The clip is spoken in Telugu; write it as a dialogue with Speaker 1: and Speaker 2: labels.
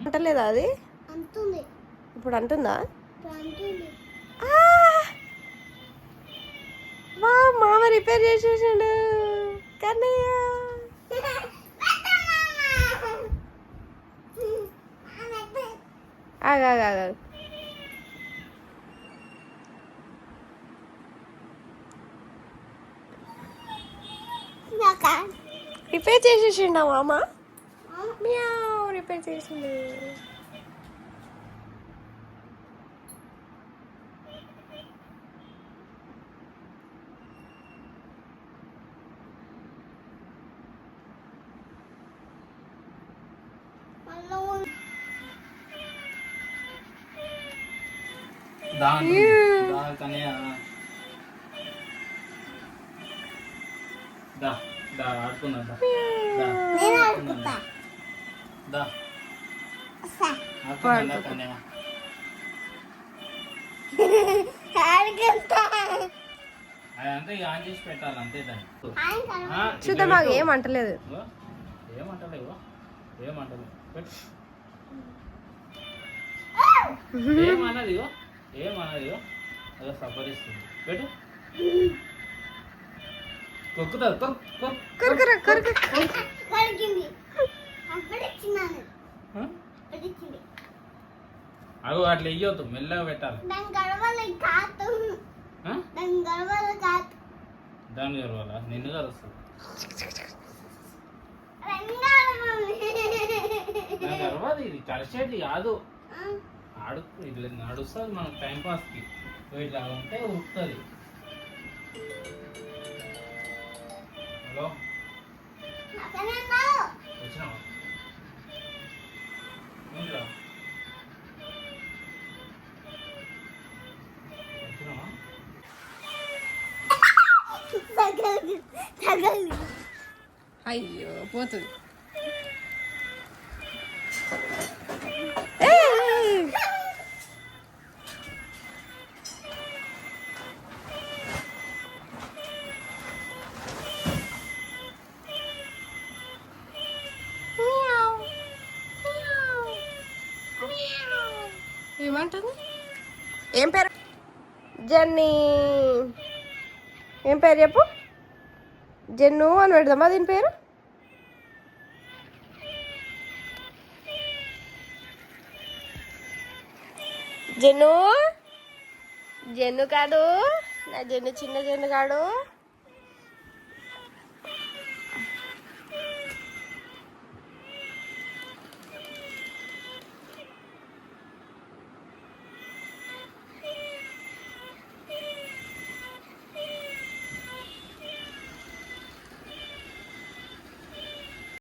Speaker 1: అంటలేదా అది? ఇప్పుడు అంటుందా? వా మామ రిపేర్ చేసేసాడు కన్నయ్య. ఆగా రిపేర్ చేసేసిండా మామ? మియావ్ రిపేర్ చేసిండు. చూద్దాం, మాకు ఏమంటలేదు.
Speaker 2: ఏమంటలేవు ఏమన్నది అదో సపరిస్తుంది పెట్టు. అగో అట్లా ఇయ్యొద్దు, మెల్లగా పెట్టాలి. దాని గర్వాలా నిన్ను కలుస్తుంది. గర్వాది ఇది కలిసేది కాదు, ఆడుకు ఇట్లా నడుస్తుంది మనకు టైం పాస్కి. ఇట్లా ఉంటే ఉరుకుతుంది. హలో వచ్చినావా? వచ్చినావా?
Speaker 1: అయ్యో పోతుంది. ఏమంటుంది? ఏం పేరు? జెన్నీ. ఏం పేరు చెప్పు? జెన్ను అని పెడదామా దీని పేరు? జెన్ను. జెన్ను కాదు, నా జెన్ను చిన్న జెన్ను కాడు.